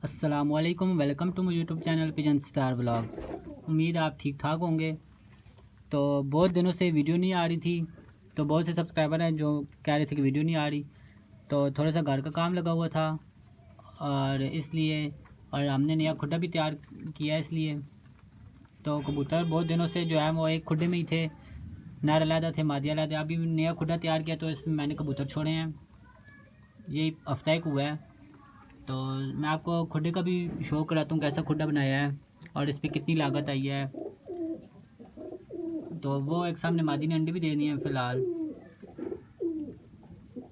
अस्सलामुअलैकुम, welcome to my YouTube channel pigeon star vlog. उम्मीद आप ठीक ठाक होंगे। तो बहुत दिनों से वीडियो नहीं आ रही थी, तो बहुत से सब्सक्राइबर हैं जो कह रहे थे कि वीडियो नहीं आ रही। तो थोड़ा सा घर का काम लगा हुआ था और इसलिए, और हमने नया खुड्डा भी तैयार किया इसलिए। तो कबूतर बहुत दिनों से जो है वो एक खुड्डे में ही थे, नर अलहदा थे, मादिया अलहदा। अभी नया खुड्डा तैयार किया तो इसमें मैंने कबूतर छोड़े हैं, ये हफ्ता एक हुआ है। तो मैं आपको खुड्डे का भी शो कराता हूँ कैसा खुड्डा बनाया है और इस पर कितनी लागत आई है। तो वो एक सामने मादी ने अंडे भी दे दिए हैं, फ़िलहाल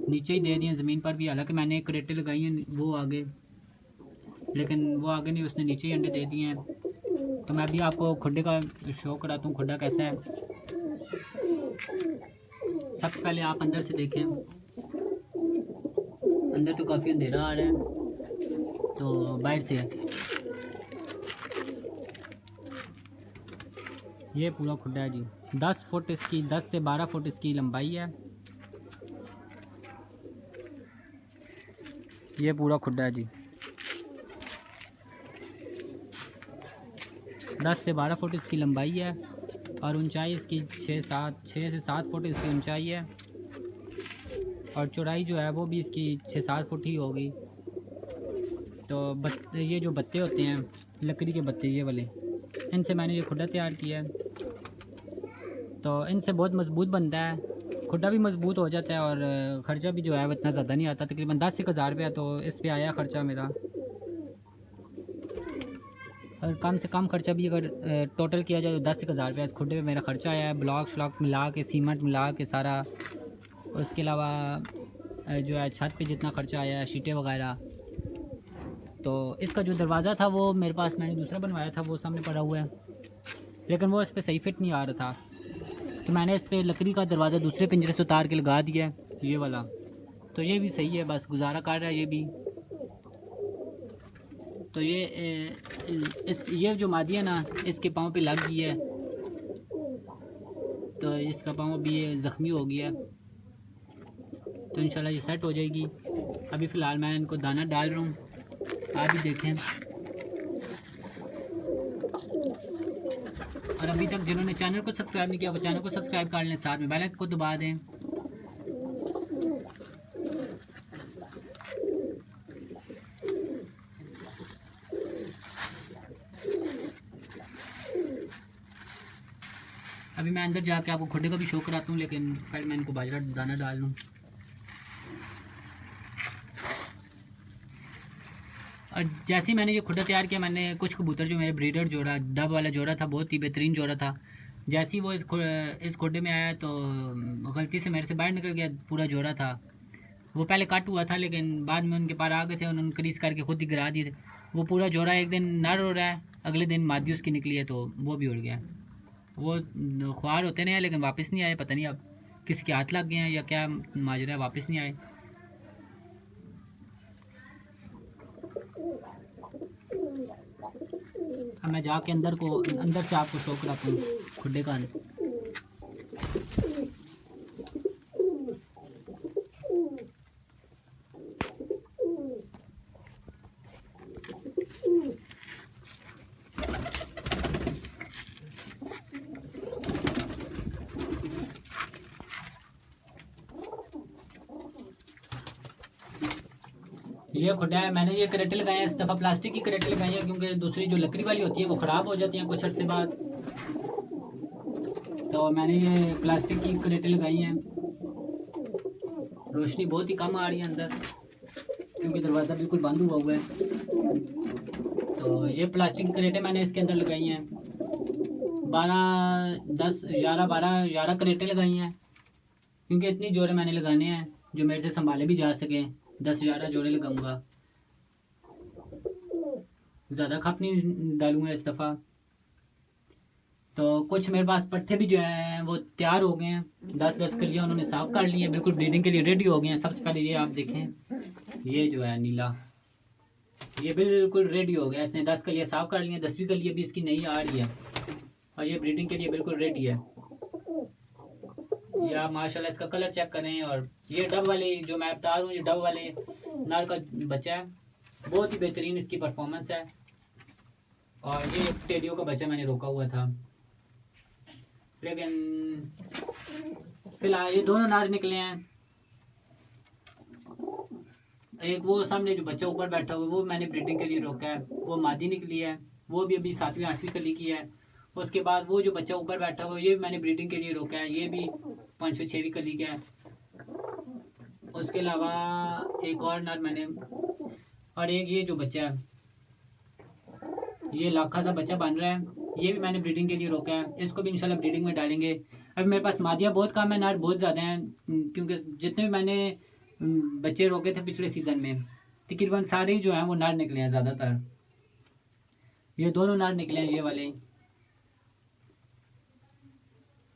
नीचे ही दे दिए हैं ज़मीन पर भी। हालांकि मैंने एक क्रेटें लगाई हैं वो आगे, लेकिन वो आगे नहीं, उसने नीचे ही अंडे दे दिए हैं। तो मैं अभी आपको खुड्डे का शो कराता हूँ खुड्डा कैसा है। सबसे पहले आप अंदर से देखें, अंदर तो काफ़ी अंधेरा आ रहा है, तो बाहर से ये पूरा खुड्डा है जी। 10 फुट इसकी, 10 से 12 फुट इसकी लंबाई है। ये पूरा खुड्डा है जी, 10 से 12 फुट इसकी लंबाई है और ऊंचाई इसकी 6 से 7 फुट इसकी ऊंचाई है। और चौड़ाई जो है वो भी इसकी 6-7 फुट ही होगी। तो ये जो बत्ते होते हैं, लकड़ी के बत्ते ये वाले, इनसे मैंने ये खुड्डा तैयार किया है। तो इनसे बहुत मज़बूत बनता है, खुड्डा भी मज़बूत हो जाता है और ख़र्चा भी जो है वो इतना ज़्यादा नहीं आता, तकरीबन 10-1 हज़ार रुपया तो इस पे आया ख़र्चा मेरा। और कम से कम ख़र्चा भी अगर टोटल किया जाए तो 10-1 हज़ार रुपया इस खुड्डे पे मेरा ख़र्चा आया है, ब्लॉक श्लॉक मिला के, सीमेंट मिला के सारा। और उसके अलावा जो है छत पे जितना ख़र्चा आया है, शीटें वगैरह। तो इसका जो दरवाज़ा था वो मेरे पास, मैंने दूसरा बनवाया था, वो सामने पड़ा हुआ है, लेकिन वो इस पर सही फिट नहीं आ रहा था। तो मैंने इस पर लकड़ी का दरवाज़ा दूसरे पिंजरे से उतार के लगा दिया, ये वाला। तो ये भी सही है, बस गुजारा कर रहा है ये भी। तो ये जो मादी है ना, इसके पाँव पे लग गई है, तो इसका पाँव भी ये ज़ख्मी हो गया। तो इंशाल्लाह ये सेट हो जाएगी। अभी फ़िलहाल मैं इनको दाना डाल रहा हूँ, आप भी देखें। और अभी तक जिन्होंने चैनल को सब्सक्राइब नहीं किया वो चैनल को सब्सक्राइब कर लें, साथ में बेल आइकन को दबा दें। अभी मैं अंदर जाके आपको खुड्डे का भी शो कराता हूँ, लेकिन पहले मैं इनको बाजरा दाना डाल लूँ। और जैसे ही मैंने ये खुड्डा तैयार किया, मैंने कुछ कबूतर जो मेरे ब्रीडर जोड़ा, डब वाला जोड़ा था, बहुत ही बेहतरीन जोड़ा था। जैसे ही वो इस खुड्डे में आया तो गलती से मेरे से बाहर निकल गया, पूरा जोड़ा था। वो पहले कट हुआ था, लेकिन बाद में उनके पार आ गए थे, उन्होंने क्रीज करके खुद ही गिरा दिए थे। वो पूरा जोड़ा एक दिन नर हो रहा है, अगले दिन मादी उसकी निकली है, तो वो भी उड़ गया। वो ख्वार होते नहीं है, लेकिन वापस नहीं आए, पता नहीं अब किसी के हाथ लग गए हैं या क्या माजरा है, वापस नहीं आए। अब मैं जाके अंदर से आपको शो कराता हूँ खुड्डे का। ये खुड्डा है, मैंने ये करेटे लगाए हैं, इस दफ़ा प्लास्टिक की करेटे लगाई हैं, क्योंकि दूसरी जो लकड़ी वाली होती है वो ख़राब हो जाती हैं कुछ अर्से बाद। तो मैंने ये प्लास्टिक की करेटे लगाई हैं। रोशनी बहुत ही कम आ रही है अंदर, क्योंकि दरवाज़ा बिल्कुल बंद हुआ है। तो ये प्लास्टिक की करेटे मैंने इसके अंदर लगाई हैं, 11 करेटे लगाई हैं, क्योंकि इतनी जोड़े मैंने लगाने हैं जो मेरे से संभाले भी जा सकें। 10-11 जोड़े लगाऊंगा, ज़्यादा खप नहीं डालूंगा इस दफ़ा। तो कुछ मेरे पास पट्टे भी जो हैं वो तैयार हो गए हैं, 10-10 कलियाँ उन्होंने साफ़ कर ली हैं, बिल्कुल ब्रीडिंग के लिए रेडी हो गए हैं। सबसे पहले ये आप देखें, ये जो है नीला, ये बिल्कुल रेडी हो गया, इसने 10 कलियाँ साफ़ कर ली हैं, 10वीं कलियाँ भी इसकी नई आ रही है और ये ब्रीडिंग के लिए बिल्कुल रेडी है। या माशाल्लाह इसका कलर चेक करें। और ये डब वाले जो मैं बता रहा हूँ, ये डब वाले नर का बच्चा है, बहुत ही बेहतरीन इसकी परफॉर्मेंस है। और ये टेडियो का बच्चा मैंने रोका हुआ था, लेकिन फिलहाल ये दोनों नार निकले हैं। एक वो सामने जो बच्चा ऊपर बैठा हुआ है वो मैंने ब्रीडिंग के लिए रोका है, वो मादी निकली है, वो भी अभी 7वीं 8वीं कली की है। उसके बाद वो जो बच्चा ऊपर बैठा हुआ है ये भी मैंने ब्रीडिंग के लिए रोका है, ये भी 5वीं 6वीं कली का है। उसके अलावा एक और नर मैंने, और एक ये जो बच्चा है ये लाखा सा बच्चा बन रहा है, ये भी मैंने ब्रीडिंग के लिए रोका है, इसको भी इंशाल्लाह ब्रीडिंग में डालेंगे। अभी मेरे पास मादिया बहुत कम है, नर बहुत ज़्यादा हैं, क्योंकि जितने भी मैंने बच्चे रोके थे पिछले सीज़न में तकरीबन सारे ही जो हैं वो नर निकले हैं ज़्यादातर। ये दोनों नर निकले हैं ये वाले।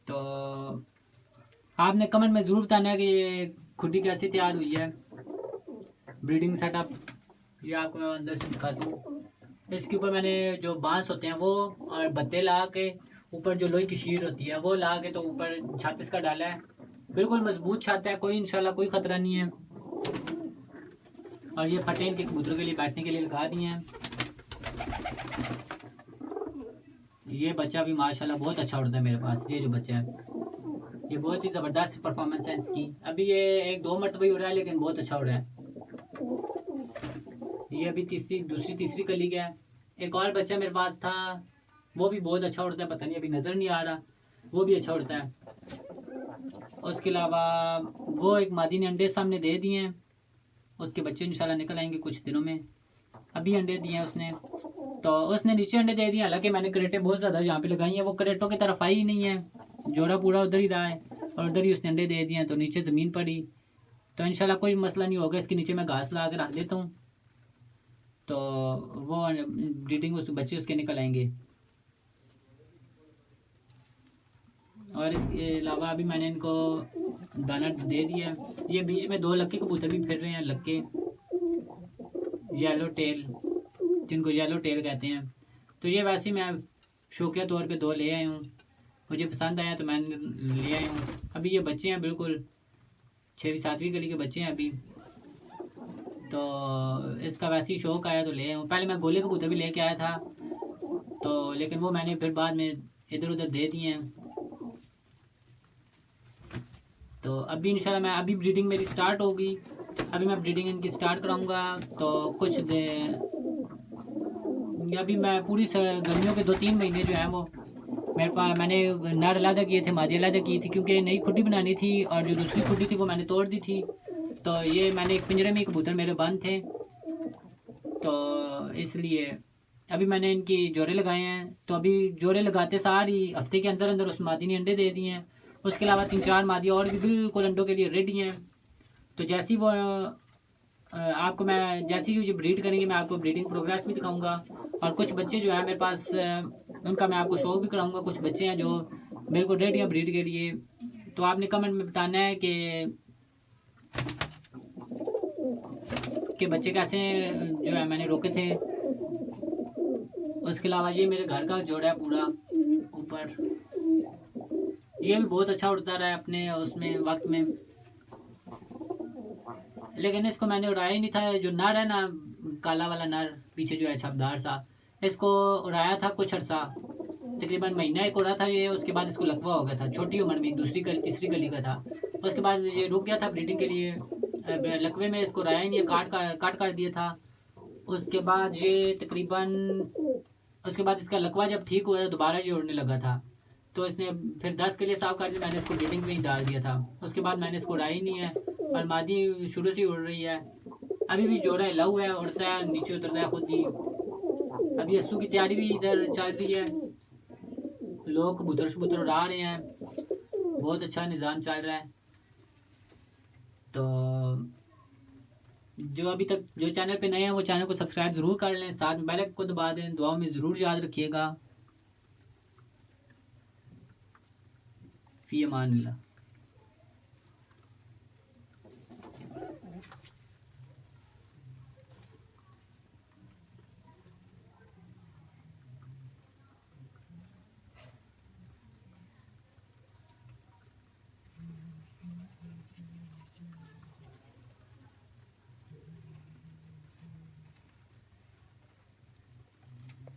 तो आपने कमेंट में ज़रूर बताना है कि ये खुदी कैसे तैयार हुई है, ब्रीडिंग सेटअप। ये आपको मैं अंदर से दिखा दूँ। इसके ऊपर मैंने जो बांस होते हैं वो और बत्ते ला के, ऊपर जो लोहे की शीट होती है वो ला के, तो ऊपर छत इसका डाला है, बिल्कुल मजबूत छत है, कोई इंशाल्लाह कोई ख़तरा नहीं है। और ये फटे इनके कबूतरों के लिए बैठने के लिए लगा दिए हैं। ये बच्चा भी माशाल्लाह बहुत अच्छा उड़ता है मेरे पास। ये जो बच्चा है ये बहुत ही ज़बरदस्त परफॉर्मेंस है इसकी। अभी ये 1-2 मरतबा ही उड़ा है, लेकिन बहुत अच्छा उड़ा है। ये अभी दूसरी तीसरी कली का है। एक और बच्चा मेरे पास था, वो भी बहुत अच्छा उड़ता है, पता नहीं अभी नज़र नहीं आ रहा, वो भी अच्छा उड़ता है। उसके अलावा वो एक मादी ने अंडे सामने दे दिए हैं, उसके बच्चे इंशाल्लाह निकल आएंगे कुछ दिनों में। अभी अंडे दिए हैं उसने, तो उसने नीचे अंडे दे दिए। हालांकि मैंने करेटे बहुत ज़्यादा यहाँ पे लगाई हैं, वो करेटों की तरफ आई ही नहीं है, जोड़ा पूरा उधर ही रहा है और उधर ही उसने अंडे दे दिए हैं, तो नीचे ज़मीन पड़ी। तो इंशाल्लाह कोई मसला नहीं होगा, इसके नीचे मैं घास ला के रख देता हूँ, तो वो ब्रीडिंग उस बच्चे उसके निकल आएंगे। और इसके अलावा अभी मैंने इनको दाना दे दिया। ये बीच में 2 लक्के कबूतर भी फिर रहे हैं, लक्के येलो टेल, जिनको येलो टेल कहते हैं। तो ये वैसे ही मैं शौकिया तौर पे 2 ले आया हूँ, मुझे पसंद आया तो मैंने ले आया हूँ। अभी ये बच्चे हैं बिल्कुल 6वीं 7वीं कली के बच्चे हैं अभी, तो इसका वैसे ही शौक आया तो ले आया हूँ। पहले मैं गोले कबूतर भी लेके आया था, तो लेकिन वो मैंने फिर बाद में इधर उधर दे दिए हैं। तो अभी इंशाल्लाह मैं अभी ब्रीडिंग मेरी स्टार्ट होगी, अभी मैं ब्रीडिंग इनकी स्टार्ट कराऊंगा। तो कुछ अभी मैं पूरी गर्मियों के 2-3 महीने जो हैं वो मेरे पास, मैंने नर अलहदा किए थे, मादी अलहदा की थी, क्योंकि नई खुडी बनानी थी और जो दूसरी खुडी थी वो मैंने तोड़ दी थी। तो ये मैंने एक पिंजरे में कबूतर मेरे बंद थे, तो इसलिए अभी मैंने इनकी जोड़े लगाए हैं। तो अभी जोड़े लगाते सार ही हफ्ते के अंदर अंदर उस मादी ने अंडे दे दिए हैं। उसके अलावा 3-4 मादी और भी बिल्कुल अंडों के लिए रेडी हैं। तो जैसी वो आपको मैं जैसी ही ब्रीड करेंगे मैं आपको ब्रीडिंग प्रोग्रेस भी दिखाऊंगा। और कुछ बच्चे जो हैं मेरे पास उनका मैं आपको शो भी कराऊंगा। कुछ बच्चे हैं जो बिल्कुल रेडी हैं ब्रीड के लिए। तो आपने कमेंट में बताना है कि बच्चे कैसे जो है मैंने रोके थे। उसके अलावा ये मेरे घर का जोड़ा है पूरा ऊपर, ये भी बहुत अच्छा उड़ता रहा है अपने उसमें वक्त में, लेकिन इसको मैंने उड़ाया ही नहीं था। जो नर है ना, काला वाला नर पीछे जो है छपदार सा, इसको उड़ाया था कुछ अर्सा, तकरीबन महीना एक उड़ा था ये। उसके बाद इसको लकवा हो गया था, छोटी उम्र में, दूसरी कली तीसरी कली का था। उसके बाद ये रुक गया था ब्रीडिंग के लिए, लकवे में इसको उड़ाया ही नहीं, काट कर दिया था। उसके बाद ये तकरीबन उसके बाद इसका लकवा जब ठीक हुआ दोबारा ये उड़ने लगा था, तो इसने फिर 10 के लिए साफ कर दिया, मैंने इसको ब्रीडिंग में ही डाल दिया था। उसके बाद मैंने इसको उड़ाया ही नहीं है, और मादी शुरू से ही उड़ रही है। अभी भी जोड़ा हिला हुआ है, उड़ता है, नीचे उतरता है खुद ही। अभी अस्सू की तैयारी भी इधर चल रही है, लोग कबूतर शबूतर उड़ा रहे हैं, बहुत अच्छा निज़ाम चल रहा है। तो जो अभी तक जो चैनल पे नए हैं वो चैनल को सब्सक्राइब ज़रूर कर लें, साथ में बेल आइकन को दबा दें। दुआओं में ज़रूर याद रखिएगा। फ़ी अमान अल्लाह।